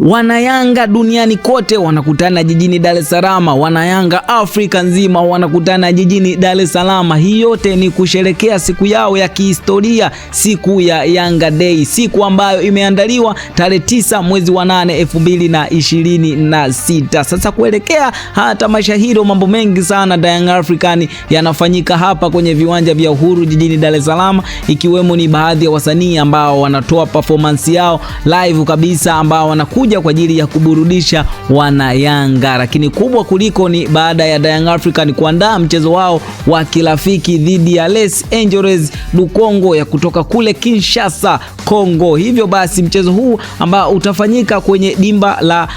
Wanayanga duniani kote wanakutana jijini Dar es Salaam, wanayanga Afrika nzima wanakutana jijini Dar es Salaam. Hii yote ni kusherekea siku yao ya kihistoria, siku ya Yanga Day, siku ambayo imeandaliwa tarehe 9 mwezi wa 8 2026. Sasa kuelekea tamasha hilo, mambo mengi sana da Young African yanafanyika hapa kwenye viwanja vya Uhuru jijini Dar es Salaam, ikiwemo ni baadhi ya wasanii ambao wanatoa performance yao live kabisa, ambao wanakuja kwa ajili ya kuburudisha wanayanga. Lakini kubwa kuliko ni baada ya Young African kuandaa mchezo wao wa kirafiki dhidi ya Les Angeles du Congo ya kutoka kule Kinshasa, Kongo. Hivyo basi mchezo huu ambao utafanyika kwenye dimba la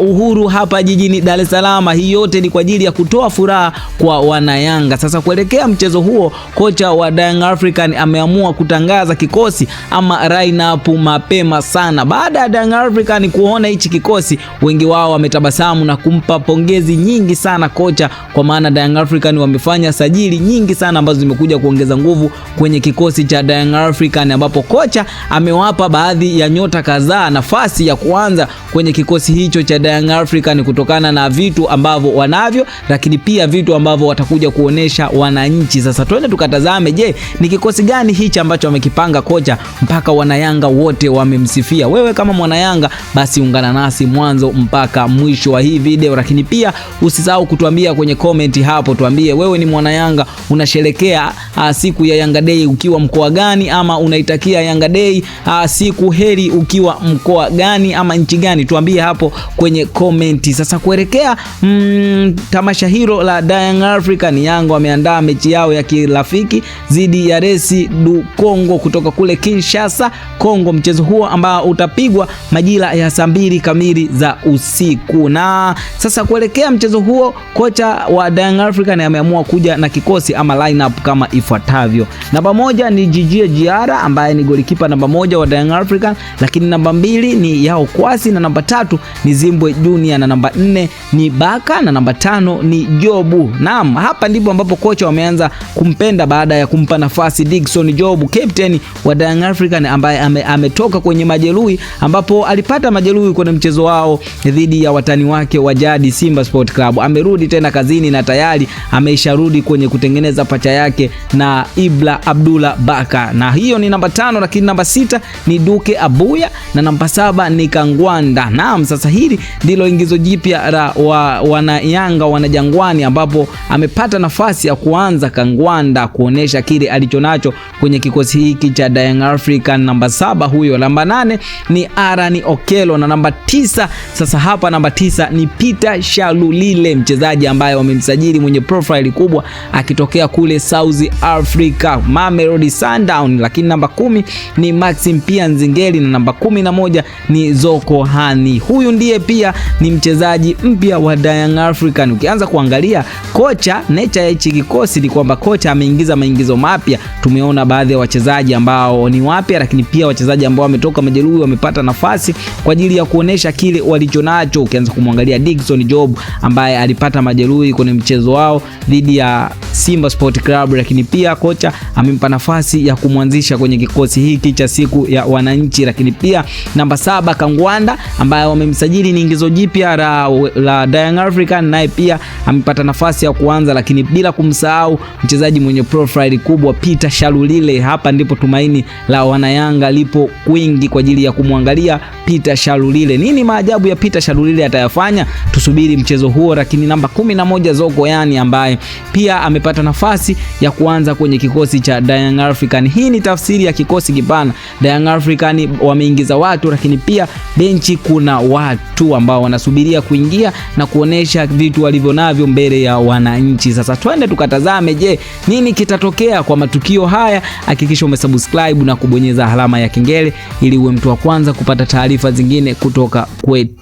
Uhuru hapa jijini Dar es Salaam, hii yote ni kwa ajili ya kutoa furaha kwa wanayanga. Sasa kuelekea mchezo huo, kocha wa Young African ameamua kutangaza kikosi ama lineup mapema sana. Baada ya Young African kuona hichi kikosi, wengi wao wametabasamu na kumpa pongezi nyingi sana kocha, kwa maana Young African wamefanya sajili nyingi sana ambazo zimekuja kuongeza nguvu kwenye kikosi cha Young African, ambapo kocha amewapa baadhi ya nyota kadhaa nafasi ya kuanza kwenye kikosi hicho cha Young African kutokana na vitu ambavyo wanavyo, lakini pia vitu ambavyo watakuja kuonesha wananchi. Sasa twende tukatazame, je, ni kikosi gani hichi ambacho amekipanga kocha mpaka wanayanga wote wamemsifia. Wewe kama mwanayanga basi ungana nasi mwanzo mpaka mwisho wa hii video, lakini pia usisahau kutuambia kwenye comment hapo, tuambie wewe ni mwanayanga, unasherekea siku ya Yanga Day ukiwa mkoa gani, ama unaitakia Yanga Day siku heri ukiwa mkoa gani ama nchi gani? Tuambie hapo kwenye comment. Sasa kuelekea tamasha hilo la Young African, Yanga wameandaa mechi yao ya kirafiki dhidi ya Les du Congo kutoka kule Kinshasa, Kongo. Mchezo huo ambao utapigwa majira ya saa 2 kamili za usiku. Na sasa kuelekea mchezo huo, kocha wa Young African ameamua kuja na kikosi ama lineup kama ifuatavyo. Namba 1 ni Djigui Diarra ambaye ni golikipa namba 1 wa Young African, lakini namba 2 ni Yao Kwasi, na namba 3 ni Zimbwe Junior, na namba 4 ni Baka, na namba 5 ni Jobu. Naam, hapa ndipo ambapo kocha wameanza kumpenda baada ya kumpa nafasi Dickson Jobu, captain wa Young African, ambaye ametoka kwenye majeruhi, ambapo alipata majeruhi kwenye mchezo wao dhidi ya watani wake wa jadi Simba Sport Club. Amerudi tena kazini na tayari amesharudi kwenye kutengeneza pacha yake na Ibra Abdullah Baka. Na hiyo ni namba 5, lakini namba 6 ni Duke Abuya, na namba 7 ni Kangwanda. Naam, sasa hili ndilo ingizo jipya la wanayanga wanajangwani, ambapo amepata nafasi ya kuanza Kangwanda kuonesha kile alichonacho kwenye kikosi hiki cha Young African. Namba 7 huyo. Namba 8 ni Arani Okelo, na namba 9, sasa hapa namba 9 ni Peter Shalulile, mchezaji ambaye wamemsajili mwenye profile kubwa akitokea kule South Africa, Mamelodi Sundowns. Lakini namba 10 ni Maxim Pia Nzingeli, na namba 11 ni Zoko Hani. Huyu ndiye pia ni mchezaji mpya wa Young African. Ukianza kuangalia kocha, nature ya hichi kikosi ni kwamba kocha ameingiza maingizo mapya. Tumeona baadhi ya wachezaji ambao ni wapya, lakini pia wachezaji ambao wametoka majeruhi wamepata nafasi kwa ajili ya kuonesha kile walichonacho. Ukianza kumwangalia Dickson Job ambaye alipata majeruhi kwenye mchezo wao dhidi ya Simba Sport Club, lakini pia kocha amempa nafasi ya kumwanzisha kwenye kikosi hiki cha siku ya wananchi. Lakini pia namba 7 Kangwanda ambaye wamemsajili ni ingizo jipya la Young African, naye pia amepata nafasi ya kuanza, lakini bila kumsahau mchezaji mwenye profile kubwa Peter Shalulile. Hapa ndipo tumaini la wanayanga lipo kwingi kwa ajili ya kumwangalia Peter Shalulile. Nini maajabu ya Peter Shalulile atayafanya? Tusubiri mchezo huo. Lakini namba 11 Zoko Yani ambaye pia amepata nafasi ya kuanza kwenye kikosi cha Young African. Hii ni tafsiri ya kikosi kipana. Young African wameingiza watu, lakini pia benchi kuna watu ambao wanasubiria kuingia na kuonesha vitu walivyonavyo mbele ya wananchi. Sasa twende tukatazame, je, nini kitatokea kwa matukio haya? Hakikisha umesubscribe na kubonyeza alama ya kengele ili uwe mtu wa kwanza kupata taarifa zingine kutoka kwetu.